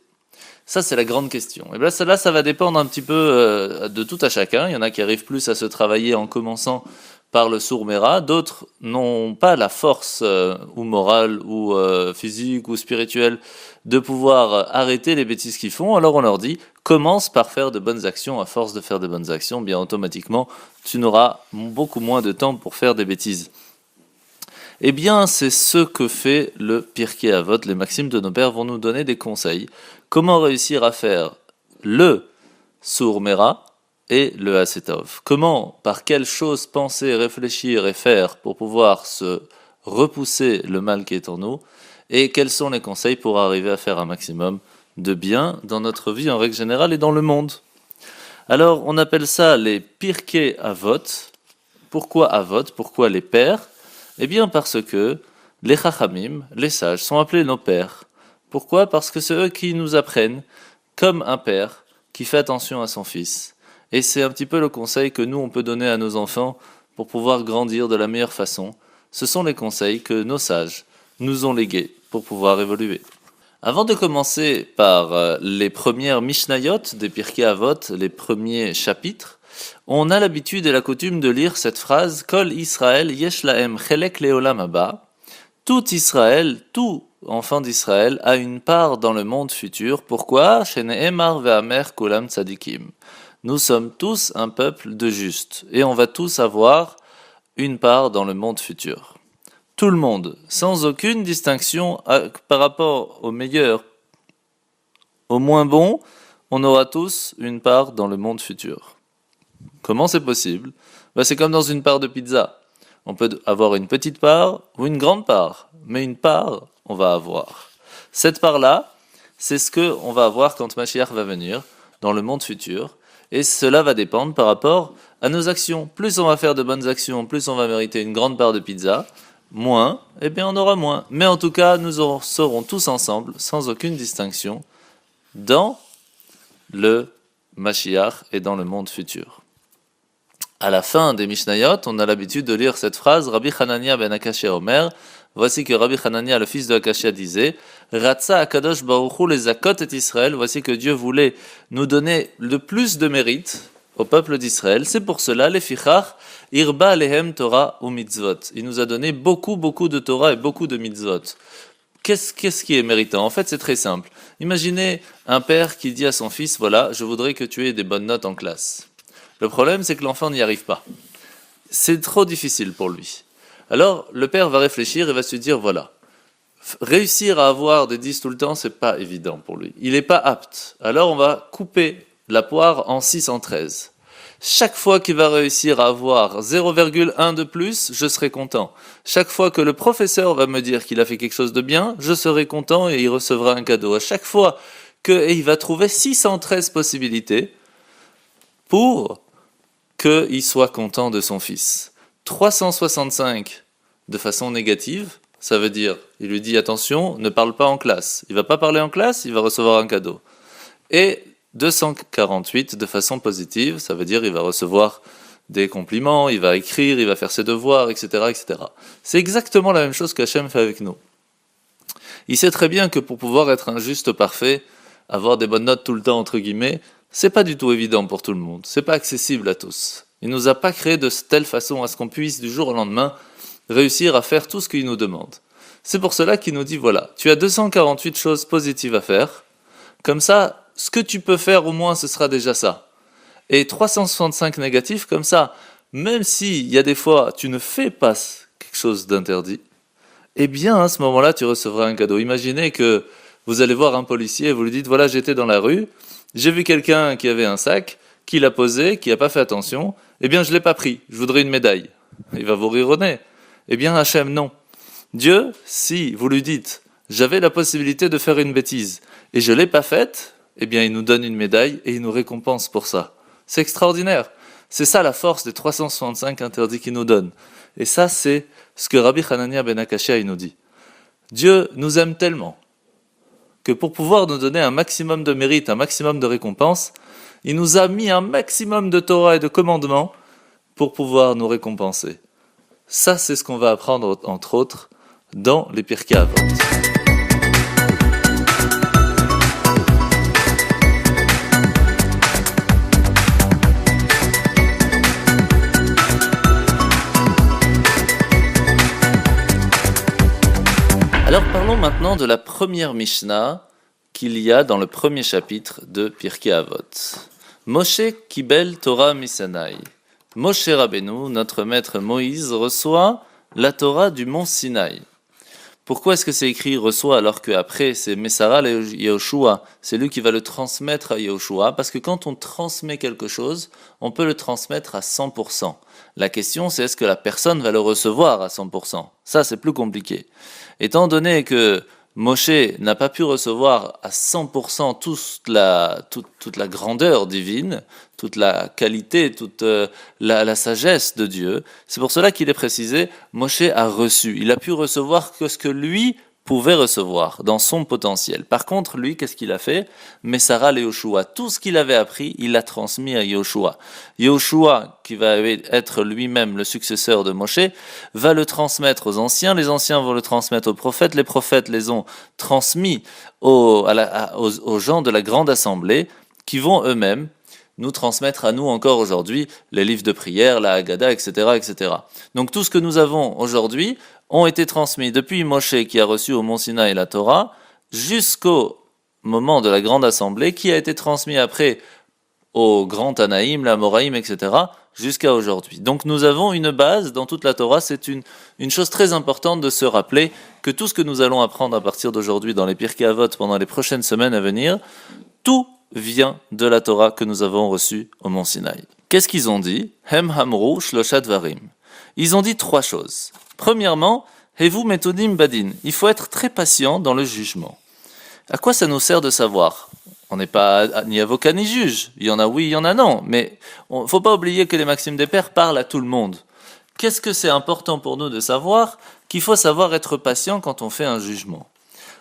F: Ça, c'est la grande question. Et bien là, ça va dépendre un petit peu de tout à chacun. Il y en a qui arrivent plus à se travailler en commençant par le Surmera, d'autres n'ont pas la force ou morale ou physique ou spirituelle de pouvoir arrêter les bêtises qu'ils font. Alors on leur dit, commence par faire de bonnes actions. À force de faire de bonnes actions, bien automatiquement, tu n'auras beaucoup moins de temps pour faire des bêtises. Eh bien, c'est ce que fait le Pirkei Avot. Les maximes de nos pères vont nous donner des conseils. Comment réussir à faire le Surmera et le Asetov? Comment, par quelles choses penser, réfléchir et faire pour pouvoir se repousser le mal qui est en nous? Et quels sont les conseils pour arriver à faire un maximum de bien dans notre vie en règle générale et dans le monde? Alors, on appelle ça les Pirkei Avot. Pourquoi Avot? Pourquoi les pères? Eh bien parce que les Chachamim, les sages, sont appelés nos pères. Pourquoi? Parce que c'est eux qui nous apprennent, comme un père qui fait attention à son fils. Et c'est un petit peu le conseil que nous, on peut donner à nos enfants pour pouvoir grandir de la meilleure façon. Ce sont les conseils que nos sages nous ont légués pour pouvoir évoluer. Avant de commencer par les premières Mishnayot des Pirkei Avot, les premiers chapitres, on a l'habitude et la coutume de lire cette phrase « Kol Israël yesh lahem chelek leolam haba » Tout Israël, tout enfant d'Israël a une part dans le monde futur. Pourquoi? Shene'emar ve'amer kulam tzadikim. Nous sommes tous un peuple de justes et on va tous avoir une part dans le monde futur. Tout le monde, sans aucune distinction par rapport au meilleur, au moins bon, on aura tous une part dans le monde futur. Comment c'est possible? C'est comme dans une part de pizza. On peut avoir une petite part ou une grande part, mais une part, on va avoir. Cette part-là, c'est ce qu'on va avoir quand Mashiach va venir dans le monde futur, et cela va dépendre par rapport à nos actions. Plus on va faire de bonnes actions, plus on va mériter une grande part de pizza, moins, eh bien on aura moins. Mais en tout cas, nous serons tous ensemble, sans aucune distinction, dans le Mashiach est dans le monde futur. À la fin des Mishnayot, on a l'habitude de lire cette phrase, Rabbi Hanania ben Akashia Omer, voici que Rabbi Hanania, le fils de Akashia, disait, Ratsa Akadosh Baruch Hu les Zakot et Israël, voici que Dieu voulait nous donner le plus de mérite au peuple d'Israël. C'est pour cela, les Fichach, Irba Alehem Torah ou Mitzvot. Il nous a donné beaucoup de Torah et beaucoup de Mitzvot. Qu'est-ce qui est méritant? En fait, c'est très simple. Imaginez un père qui dit à son fils, voilà, je voudrais que tu aies des bonnes notes en classe. Le problème, c'est que l'enfant n'y arrive pas. C'est trop difficile pour lui. Alors, le père va réfléchir et va se dire, voilà, réussir à avoir des 10 tout le temps, c'est pas évident pour lui. Il n'est pas apte. Alors, on va couper la poire en 6 en 13. Chaque fois qu'il va réussir à avoir 0,1 de plus, je serai content. Chaque fois que le professeur va me dire qu'il a fait quelque chose de bien, je serai content et il recevra un cadeau. À chaque fois qu'il va trouver 613 possibilités pour qu'il soit content de son fils. 365 de façon négative, ça veut dire, il lui dit attention, ne parle pas en classe. Il ne va pas parler en classe, il va recevoir un cadeau. Et 248 de façon positive, ça veut dire il va recevoir des compliments, il va écrire, il va faire ses devoirs, etc. etc. C'est exactement la même chose qu'Hachem fait avec nous. Il sait très bien que pour pouvoir être un juste parfait, avoir des bonnes notes tout le temps, entre guillemets, c'est pas du tout évident pour tout le monde, c'est pas accessible à tous. Il nous a pas créé de telle façon à ce qu'on puisse du jour au lendemain réussir à faire tout ce qu'il nous demande. C'est pour cela qu'il nous dit voilà, tu as 248 choses positives à faire, comme ça, ce que tu peux faire au moins ce sera déjà ça. Et 365 négatifs, comme ça, même s'il y a des fois tu ne fais pas quelque chose d'interdit, eh bien à ce moment-là tu recevras un cadeau. Imaginez que vous allez voir un policier et vous lui dites voilà, j'étais dans la rue, j'ai vu quelqu'un qui avait un sac, qui l'a posé, qui n'a pas fait attention, eh bien je ne l'ai pas pris, je voudrais une médaille. Il va vous rire au nez. Eh bien Hachem, non. Dieu, si vous lui dites j'avais la possibilité de faire une bêtise et je ne l'ai pas faite, eh bien il nous donne une médaille et il nous récompense pour ça. C'est extraordinaire. C'est ça la force des 365 interdits qu'il nous donne. Et ça c'est ce que Rabbi Hanania ben Akashia il nous dit. Dieu nous aime tellement que pour pouvoir nous donner un maximum de mérite, un maximum de récompense, il nous a mis un maximum de Torah et de commandements pour pouvoir nous récompenser. Ça, c'est ce qu'on va apprendre, entre autres, dans les Pirkei Avot. Alors parlons maintenant de la première Mishnah qu'il y a dans le premier chapitre de Pirkei Avot. Moshe Kibel Torah Misanaï. Moshe Rabbeinu, notre maître Moïse, reçoit la Torah du mont Sinaï. Pourquoi est-ce que c'est écrit reçoit alors qu'après c'est Messara et Yehoshua, c'est lui qui va le transmettre à Yehoshua? Parce que quand on transmet quelque chose, on peut le transmettre à 100%. La question c'est est-ce que la personne va le recevoir à 100%? Ça c'est plus compliqué. Étant donné que Moshe n'a pas pu recevoir à 100% toute la grandeur divine, toute la qualité, toute la sagesse de Dieu, c'est pour cela qu'il est précisé, Moshe a reçu. Il a pu recevoir que ce que lui pouvait recevoir dans son potentiel. Par contre, lui, qu'est-ce qu'il a fait? Messara Yehoshua, tout ce qu'il avait appris, il l'a transmis à Yehoshua. Yehoshua, qui va être lui-même le successeur de Moshe, va le transmettre aux anciens, les anciens vont le transmettre aux prophètes, les prophètes les ont transmis aux gens de la grande assemblée, qui vont eux-mêmes nous transmettre à nous encore aujourd'hui les livres de prière, la Haggadah, etc., etc. Donc tout ce que nous avons aujourd'hui ont été transmis depuis Moshe qui a reçu au Mont Sinaï la Torah jusqu'au moment de la grande assemblée qui a été transmis après au grand Tanaïm, l'Amoraïm, etc. jusqu'à aujourd'hui. Donc nous avons une base dans toute la Torah, c'est une chose très importante de se rappeler que tout ce que nous allons apprendre à partir d'aujourd'hui dans les Pirkei Avot pendant les prochaines semaines à venir, tout vient de la Torah que nous avons reçue au Mont Sinaï. Qu'est-ce qu'ils ont dit? Hem hamru shlosha dvarim. Ils ont dit 3 choses. Premièrement, Hevu metodim badin. Il faut être très patient dans le jugement. À quoi ça nous sert de savoir? On n'est pas ni avocat ni juge. Il y en a oui, il y en a non. Mais il ne faut pas oublier que les maximes des pères parlent à tout le monde. Qu'est-ce que c'est important pour nous de savoir? Qu'il faut savoir être patient quand on fait un jugement.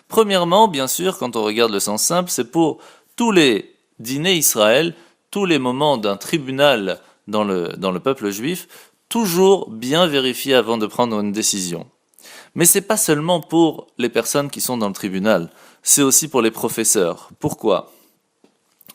F: Premièrement, bien sûr, quand on regarde le sens simple, c'est pour tous les Diné Israël, tous les moments d'un tribunal dans le peuple juif, toujours bien vérifier avant de prendre une décision. Mais c'est pas seulement pour les personnes qui sont dans le tribunal, c'est aussi pour les professeurs. Pourquoi ?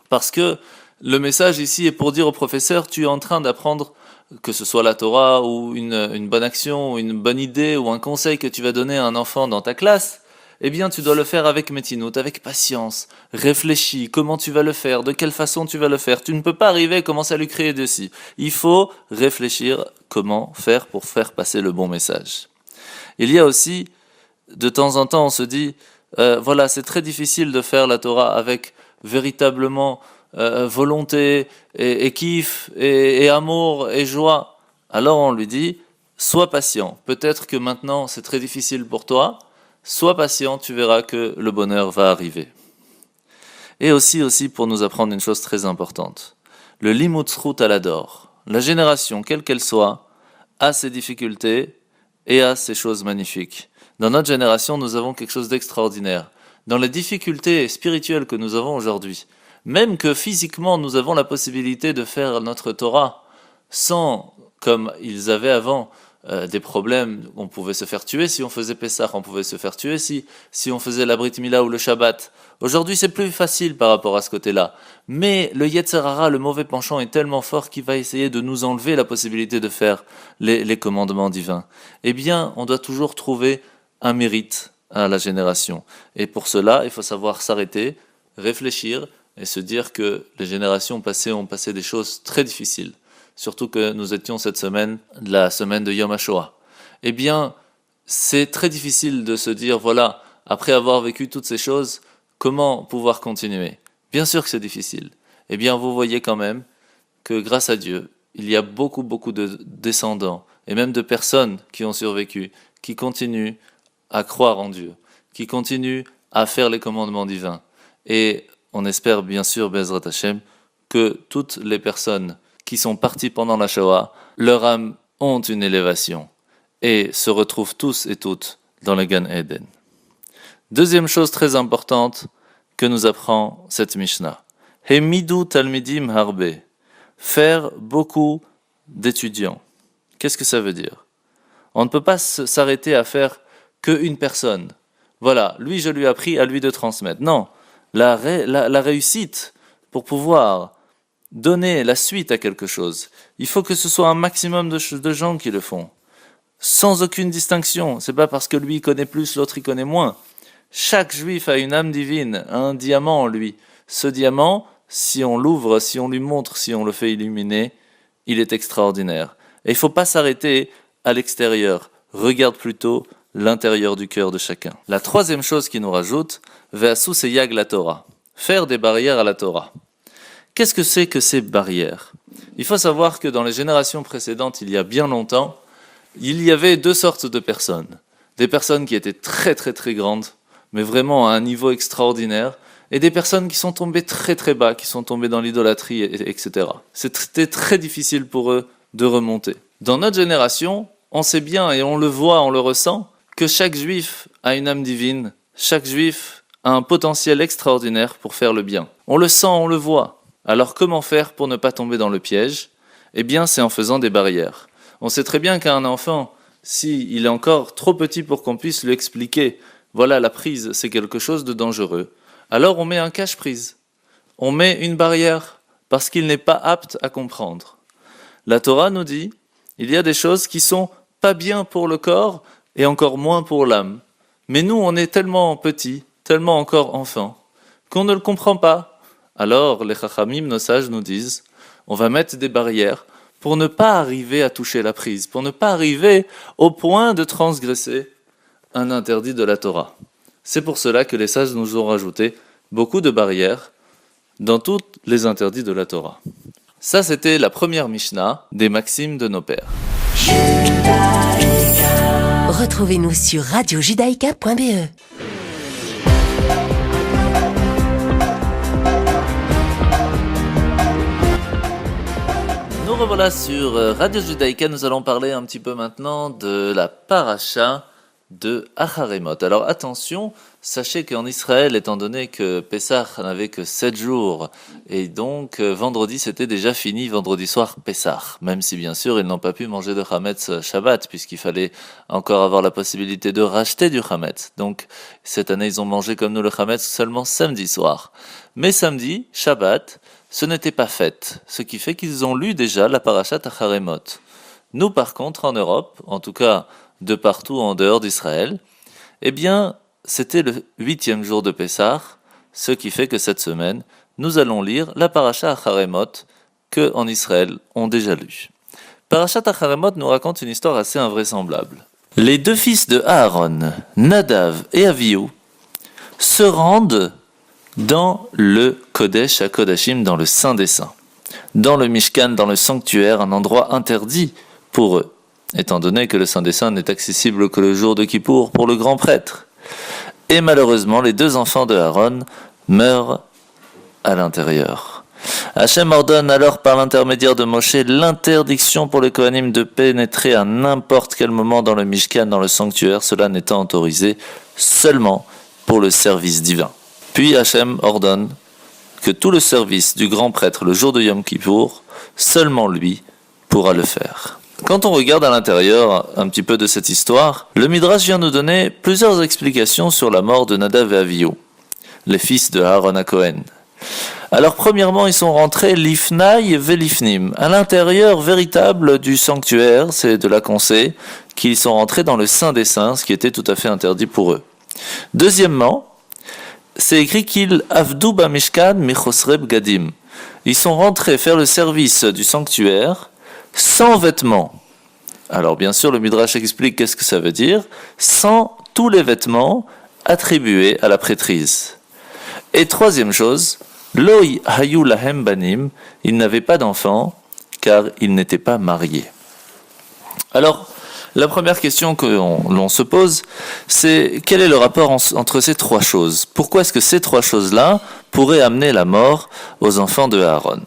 F: Parce que le message ici est pour dire au professeur, tu es en train d'apprendre, que ce soit la Torah ou une bonne action, ou une bonne idée, ou un conseil que tu vas donner à un enfant dans ta classe, eh bien tu dois le faire avec métinout, avec patience, réfléchis, comment tu vas le faire, de quelle façon tu vas le faire. Tu ne peux pas arriver et commencer à lui créer dessus. Il faut réfléchir comment faire pour faire passer le bon message. Il y a aussi, de temps en temps, on se dit, voilà, c'est très difficile de faire la Torah avec véritablement volonté et kiff et amour et joie. Alors on lui dit, sois patient. Peut-être que maintenant c'est très difficile pour toi, sois patient, tu verras que le bonheur va arriver. Et aussi pour nous apprendre une chose très importante. Le limud zchut alador. La génération, quelle qu'elle soit, a ses difficultés et a ses choses magnifiques. Dans notre génération, nous avons quelque chose d'extraordinaire. Dans les difficultés spirituelles que nous avons aujourd'hui, même que physiquement nous avons la possibilité de faire notre Torah sans, comme ils avaient avant, des problèmes, on pouvait se faire tuer si on faisait Pessah, on pouvait se faire tuer si on faisait la Brit Mila ou le Shabbat. Aujourd'hui c'est plus facile par rapport à ce côté-là. Mais le Yetzer Hara, le mauvais penchant, est tellement fort qu'il va essayer de nous enlever la possibilité de faire les commandements divins. Eh bien, on doit toujours trouver un mérite à la génération. Et pour cela, il faut savoir s'arrêter, réfléchir et se dire que les générations passées ont passé des choses très difficiles. Surtout que nous étions cette semaine, la semaine de Yom HaShoah. Eh bien, c'est très difficile de se dire, voilà, après avoir vécu toutes ces choses, comment pouvoir continuer ? Bien sûr que c'est difficile. Eh bien, vous voyez quand même que grâce à Dieu, il y a beaucoup de descendants, et même de personnes qui ont survécu, qui continuent à croire en Dieu, qui continuent à faire les commandements divins. Et on espère bien sûr, Bezrat Hashem, que toutes les personnes qui sont partis pendant la Shoah, leur âme ont une élévation et se retrouvent tous et toutes dans le Gan Eden. Deuxième chose très importante que nous apprend cette Mishnah. Hemidu talmidim harbe. Faire beaucoup d'étudiants. Qu'est-ce que ça veut dire ? On ne peut pas s'arrêter à faire qu'une personne. Voilà, lui je lui ai appris, à lui de transmettre. Non, la réussite pour pouvoir donner la suite à quelque chose, il faut que ce soit un maximum de gens qui le font, sans aucune distinction. C'est pas parce que lui connaît plus, l'autre il connaît moins. Chaque juif a une âme divine, un diamant en lui. Ce diamant, si on l'ouvre, si on lui montre, si on le fait illuminer, il est extraordinaire. Et il ne faut pas s'arrêter à l'extérieur. Regarde plutôt l'intérieur du cœur de chacun. La troisième chose qu'il nous rajoute, Ve'asu seyag la Torah. Faire des barrières à la Torah. Qu'est-ce que c'est que ces barrières ? Il faut savoir que dans les générations précédentes, il y a bien longtemps, il y avait deux sortes de personnes. Des personnes qui étaient très grandes, mais vraiment à un niveau extraordinaire, et des personnes qui sont tombées très bas, qui sont tombées dans l'idolâtrie, etc. C'était très difficile pour eux de remonter. Dans notre génération, on sait bien et on le voit, on le ressent, que chaque juif a une âme divine, chaque juif a un potentiel extraordinaire pour faire le bien. On le sent, on le voit. Alors comment faire pour ne pas tomber dans le piège ? Eh bien, c'est en faisant des barrières. On sait très bien qu'un enfant, s'il est encore trop petit pour qu'on puisse lui expliquer, voilà, la prise, c'est quelque chose de dangereux, alors on met un cache-prise. On met une barrière, parce qu'il n'est pas apte à comprendre. La Torah nous dit, il y a des choses qui sont pas bien pour le corps, et encore moins pour l'âme. Mais nous, on est tellement petits, tellement encore enfants, qu'on ne le comprend pas. Alors, les Chachamim, nos sages, nous disent, on va mettre des barrières pour ne pas arriver à toucher la prise, pour ne pas arriver au point de transgresser un interdit de la Torah. C'est pour cela que les sages nous ont rajouté beaucoup de barrières dans tous les interdits de la Torah. Ça, c'était la première Mishnah des maximes de nos pères.
E: Retrouvez-nous sur radiojudaïka.be.
F: Nous revoilà sur Radio Judaïka, nous allons parler un petit peu maintenant de la paracha de Acharemot. Alors attention, sachez qu'en Israël, étant donné que Pessah n'avait que 7 jours, et donc vendredi c'était déjà fini, vendredi soir Pessah, même si bien sûr ils n'ont pas pu manger de Hametz Shabbat, puisqu'il fallait encore avoir la possibilité de racheter du Hametz. Donc cette année ils ont mangé comme nous le Hametz seulement samedi soir. Mais samedi, Shabbat, ce n'était pas fête, ce qui fait qu'ils ont lu déjà la parashat Acharemot. Nous par contre en Europe, en tout cas de partout en dehors d'Israël, eh bien, c'était le 8e jour de Pessah, ce qui fait que cette semaine, nous allons lire la parasha Acharemot que en Israël ont déjà lu. Parashat Acharemot nous raconte une histoire assez invraisemblable. Les 2 fils de Aaron, Nadav et Avihu, se rendent dans le Kodesh HaKodashim, dans le Saint des Saints, dans le Mishkan, dans le sanctuaire, un endroit interdit pour eux, étant donné que le Saint des Saints n'est accessible que le jour de Kippour pour le grand prêtre. Et malheureusement, les 2 enfants de Aaron meurent à l'intérieur. Hachem ordonne alors par l'intermédiaire de Moshe l'interdiction pour les Kohanim de pénétrer à n'importe quel moment dans le Mishkan, dans le sanctuaire, cela n'étant autorisé seulement pour le service divin. Puis Hachem ordonne que tout le service du grand prêtre le jour de Yom Kippour, seulement lui pourra le faire. Quand on regarde à l'intérieur un petit peu de cette histoire, le Midrash vient nous donner plusieurs explications sur la mort de Nadav et Avihu, les fils de Aaron HaKohen. Alors premièrement, ils sont rentrés l'ifnaï velifnim, à l'intérieur véritable du sanctuaire, c'est de là qu'on sait qu'ils sont rentrés dans le Saint des Saints, ce qui était tout à fait interdit pour eux. Deuxièmement, c'est écrit qu'ils avdu bamishkan michosre bgadim. Ils sont rentrés faire le service du sanctuaire sans vêtements. Alors bien sûr, le Midrash explique qu'est-ce que ça veut dire, sans tous les vêtements attribués à la prêtrise. Et troisième chose, Loi hayu lahem banim, ils n'avaient pas d'enfants, car ils n'étaient pas mariés. Alors, la première question que l'on se pose, c'est quel est le rapport entre ces 3 choses ? Pourquoi est-ce que ces 3 choses-là pourraient amener la mort aux enfants de Aaron ?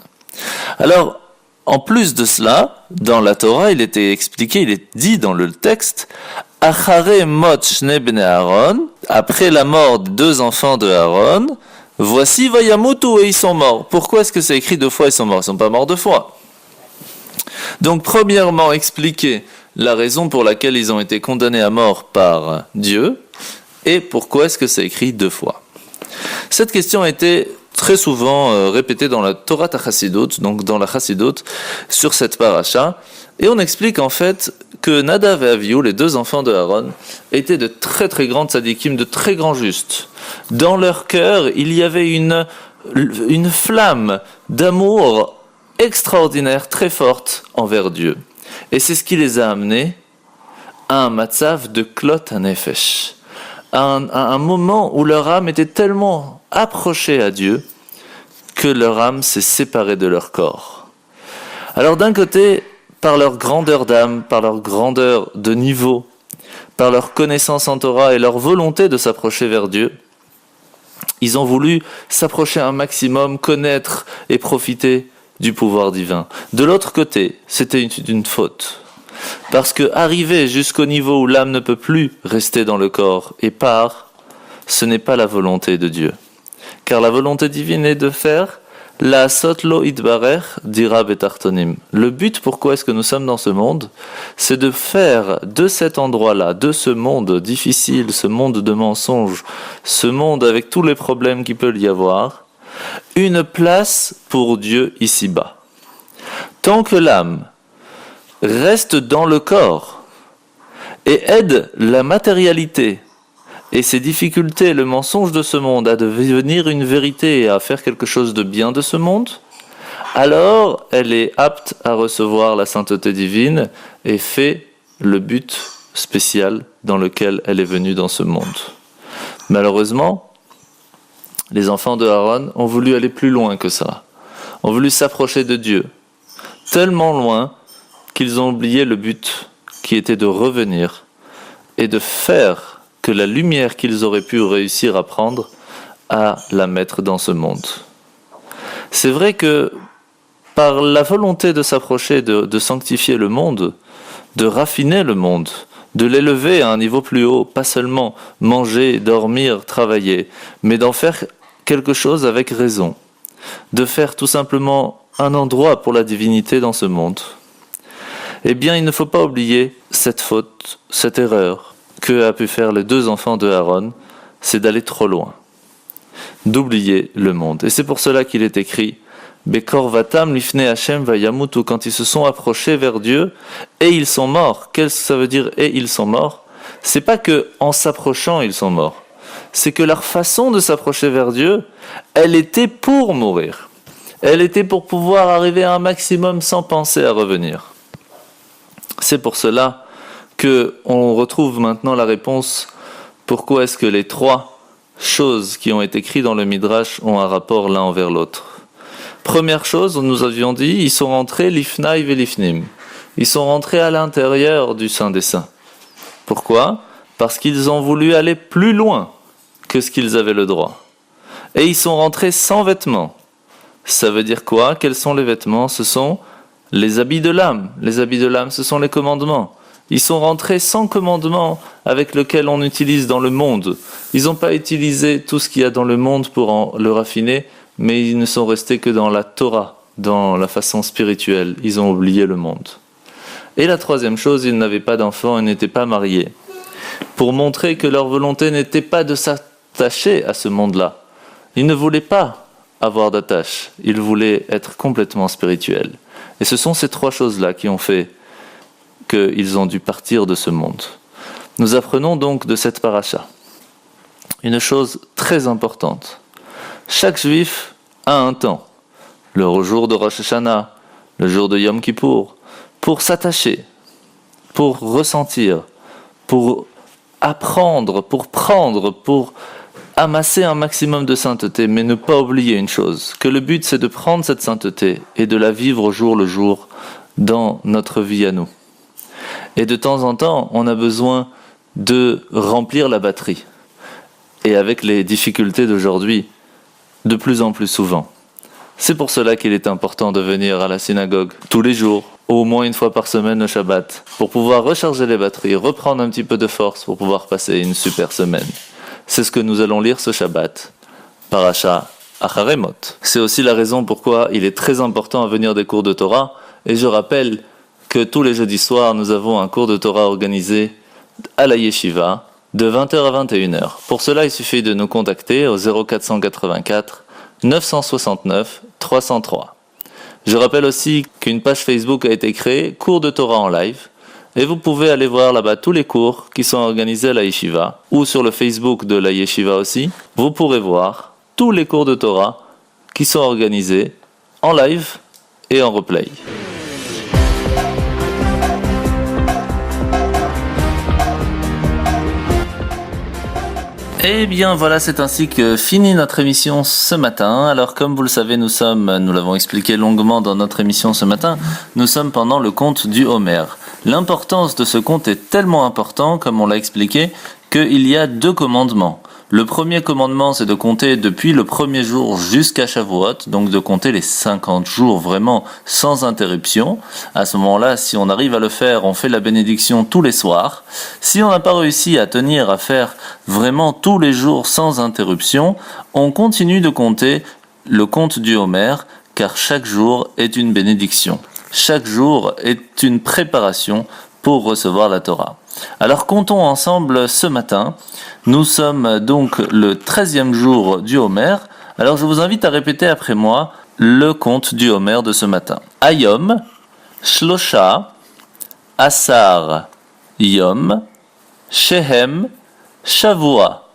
F: Alors, en plus de cela, dans la Torah, il était expliqué, il est dit dans le texte, Achare mot shne bnei Aaron, après la mort des 2 enfants de Aaron, voici vayamutu, et ils sont morts. Pourquoi est-ce que c'est écrit 2 fois ils sont morts ? Ils ne sont pas morts 2 fois. Donc, premièrement, expliquer la raison pour laquelle ils ont été condamnés à mort par Dieu, et pourquoi est-ce que c'est écrit 2 fois. Cette question a été très souvent répétée dans la Torah Chassidut, donc dans la Chassidut, sur cette paracha, et on explique en fait que Nadav et Avihu, les 2 enfants de Aaron, étaient de très très grands tzadikim, de très grands justes. Dans leur cœur, il y avait une flamme d'amour extraordinaire, très forte envers Dieu. Et c'est ce qui les a amenés à un matzav de klot hanefesh, à un moment où leur âme était tellement approchée à Dieu que leur âme s'est séparée de leur corps. Alors d'un côté, par leur grandeur d'âme, par leur grandeur de niveau, par leur connaissance en Torah et leur volonté de s'approcher vers Dieu, ils ont voulu s'approcher un maximum, connaître et profiter du pouvoir divin. De l'autre côté, c'était une faute. Parce que arriver jusqu'au niveau où l'âme ne peut plus rester dans le corps et part, ce n'est pas la volonté de Dieu. Car la volonté divine est de faire la sotlo idbarer dira betartonim. Le but, pourquoi est-ce que nous sommes dans ce monde, c'est de faire de cet endroit-là, de ce monde difficile, ce monde de mensonges, ce monde avec tous les problèmes qu'il peut y avoir, une place pour Dieu ici-bas. Tant que l'âme reste dans le corps et aide la matérialité et ses difficultés, le mensonge de ce monde à devenir une vérité et à faire quelque chose de bien de ce monde, alors elle est apte à recevoir la sainteté divine et fait le but spécial dans lequel elle est venue dans ce monde. Malheureusement, les enfants de Aaron ont voulu aller plus loin que ça, ont voulu s'approcher de Dieu, tellement loin qu'ils ont oublié le but qui était de revenir et de faire que la lumière qu'ils auraient pu réussir à prendre, à la mettre dans ce monde. C'est vrai que par la volonté de s'approcher, de sanctifier le monde, de raffiner le monde, de l'élever à un niveau plus haut, pas seulement manger, dormir, travailler, mais d'en faire quelque chose avec raison, de faire tout simplement un endroit pour la divinité dans ce monde. Eh bien, il ne faut pas oublier cette faute, cette erreur que a pu faire les 2 enfants de Aaron, c'est d'aller trop loin, d'oublier le monde. Et c'est pour cela qu'il est écrit Bekor vatam lifne Hashem vayamutu, quand ils se sont approchés vers Dieu et ils sont morts. Qu'est-ce que ça veut dire et ils sont morts? C'est pas que en s'approchant ils sont morts. C'est que leur façon de s'approcher vers Dieu, elle était pour mourir. Elle était pour pouvoir arriver à un maximum sans penser à revenir. C'est pour cela que on retrouve maintenant la réponse pourquoi est-ce que les 3 choses qui ont été écrites dans le Midrash ont un rapport l'un envers l'autre. Première chose, nous avions dit, ils sont rentrés l'ifnaï ve l'ifnim. Ils sont rentrés à l'intérieur du Saint des Saints. Pourquoi? Parce qu'ils ont voulu aller plus loin que ce qu'ils avaient le droit. Et ils sont rentrés sans vêtements. Ça veut dire quoi? Quels sont les vêtements? Ce sont les habits de l'âme. Les habits de l'âme, ce sont les commandements. Ils sont rentrés sans commandement avec lequel on utilise dans le monde. Ils n'ont pas utilisé tout ce qu'il y a dans le monde pour le raffiner, mais ils ne sont restés que dans la Torah, dans la façon spirituelle. Ils ont oublié le monde. Et la 3e chose, ils n'avaient pas d'enfants et n'étaient pas mariés. Pour montrer que leur volonté n'était pas de s'attacher à ce monde-là. Ils ne voulaient pas avoir d'attache. Ils voulaient être complètement spirituels. Et ce sont ces 3 choses-là qui ont fait qu'ils ont dû partir de ce monde. Nous apprenons donc de cette paracha une chose très importante. Chaque juif a un temps, le jour de Rosh Hashanah, le jour de Yom Kippour, pour s'attacher, pour ressentir, pour apprendre, pour prendre, pour amasser un maximum de sainteté, mais ne pas oublier une chose, que le but c'est de prendre cette sainteté et de la vivre au jour le jour dans notre vie à nous. Et de temps en temps, on a besoin de remplir la batterie. Et avec les difficultés d'aujourd'hui, de plus en plus souvent. C'est pour cela qu'il est important de venir à la synagogue tous les jours, au moins une fois par semaine le Shabbat, pour pouvoir recharger les batteries, reprendre un petit peu de force pour pouvoir passer une super semaine. C'est ce que nous allons lire ce Shabbat, Parasha Acharemot. C'est aussi la raison pourquoi il est très important à venir des cours de Torah, et je rappelle que tous les jeudis soirs, nous avons un cours de Torah organisé à la Yeshiva, de 20h à 21h. Pour cela, il suffit de nous contacter au 0484 969 303. Je rappelle aussi qu'une page Facebook a été créée, Cours de Torah en live, et vous pouvez aller voir là-bas tous les cours qui sont organisés à la Yeshiva, ou sur le Facebook de la Yeshiva aussi. Vous pourrez voir tous les cours de Torah qui sont organisés en live et en replay. Eh bien voilà, c'est ainsi que finit notre émission ce matin. Alors comme vous le savez, nous l'avons expliqué longuement dans notre émission ce matin, nous sommes pendant le conte du Homer. L'importance de ce conte est tellement important, comme on l'a expliqué, qu'il y a 2 commandements. Le premier commandement, c'est de compter depuis le premier jour jusqu'à Shavuot, donc de compter les 50 jours vraiment sans interruption. À ce moment-là, si on arrive à le faire, on fait la bénédiction tous les soirs. Si on n'a pas réussi à tenir à faire vraiment tous les jours sans interruption, on continue de compter le conte du Homer, car chaque jour est une bénédiction. Chaque jour est une préparation pour recevoir la Torah. Alors comptons ensemble ce matin. Nous sommes donc le 13e jour du Homer. Alors je vous invite à répéter après moi le conte du Homer de ce matin. Ayom, Shlosha, Asar, Yom, Shehem, Shavua,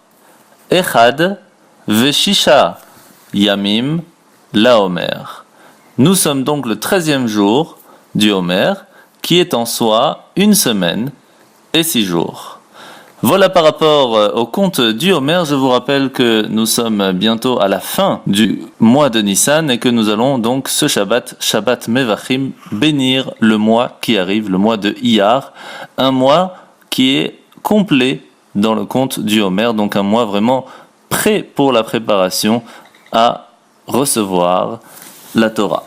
F: Echad, Veshisha, Yamim, la Homer. Nous sommes donc le 13e jour du Homer, qui est en soi une semaine et 6 jours. Voilà par rapport au conte du Homer. Je vous rappelle que nous sommes bientôt à la fin du mois de Nissan et que nous allons donc ce Shabbat Mevachim, bénir le mois qui arrive, le mois de Iyar, un mois qui est complet dans le conte du Homer, donc un mois vraiment prêt pour la préparation à recevoir la Torah.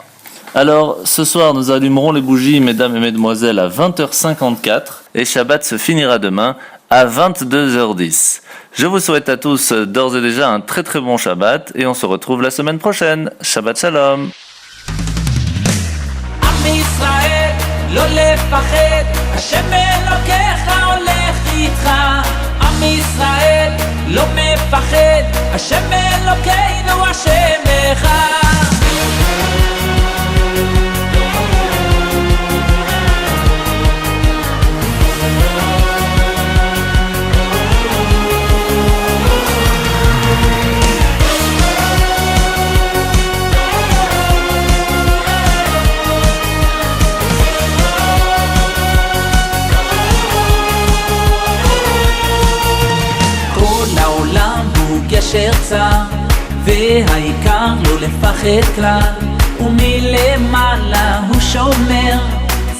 F: Alors, ce soir, nous allumerons les bougies, mesdames et mesdemoiselles, à 20h54 et Shabbat se finira demain à 22h10. Je vous souhaite à tous d'ores et déjà un très très bon Shabbat et on se retrouve la semaine prochaine. Shabbat Shalom.
A: עם ישראל, לא לפחד, השם אלוקיך הולך איתך. עם ישראל, לא מפחד, השם אלוקינו השם אחד. גשר צר, והעיקר לא לפחד כלל, ומלמעלה הוא שומר,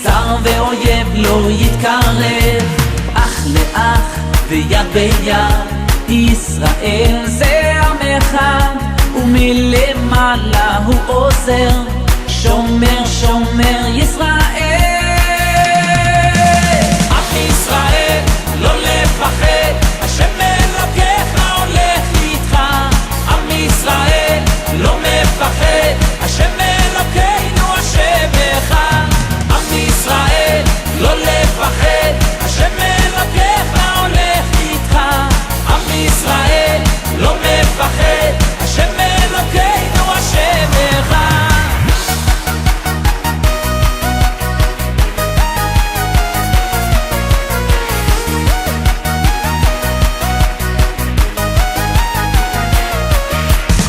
A: צר ואויב לא יתקרב, אח לאח ויד ביד, ישראל זה עם אחד, ומלמעלה הוא עוזר, שומר שומר ישראל. עם ישראל לא לפחד, השם אלוקיך הולך איתך. עם ישראל לא מפחד, השם אלוקינו השם אחד. עם ישראל לא לפחד, השם אלוקיך הולך איתך. עם ישראל לא מפחד, השם אלוקינו השם אחד.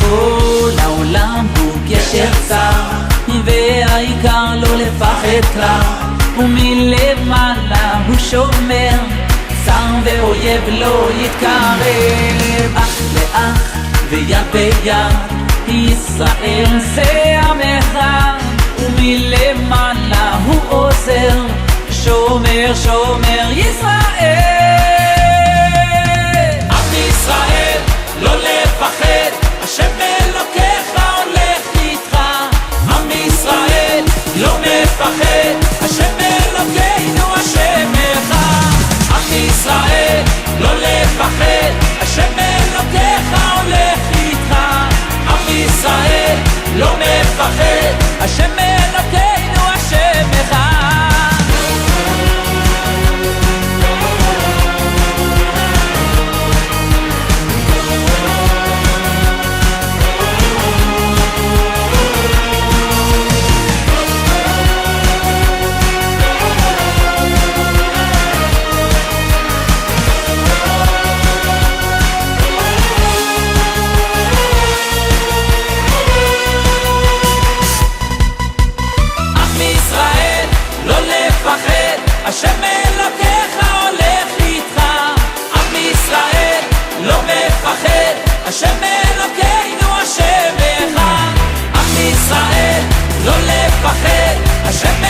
A: כל העולם הוא גשר צר, והעיקר לא לפחד כלל, ומלמעלה הוא שומר, צר ואויב לא יתקרב, אח לאח ויד ביד, ישראל זה עם אחד, ומלמעלה הוא עוזר, שומר שומר ישראל. עם ישראל לא לפחד, השם אלוקיך הולך איתך. עם ישראל לא מפחד, השם אלוקינו השם אחד. עם ישראל לא לפחד, השם אלוקיך הולך איתך. עם ישראל לא מפחד, השם אלוקינו השם אחד. השם אלוקיך הולך איתך. עם ישראל לא מפחד, השם אלוקינו השם אחד. עם ישראל לא לפחד, השם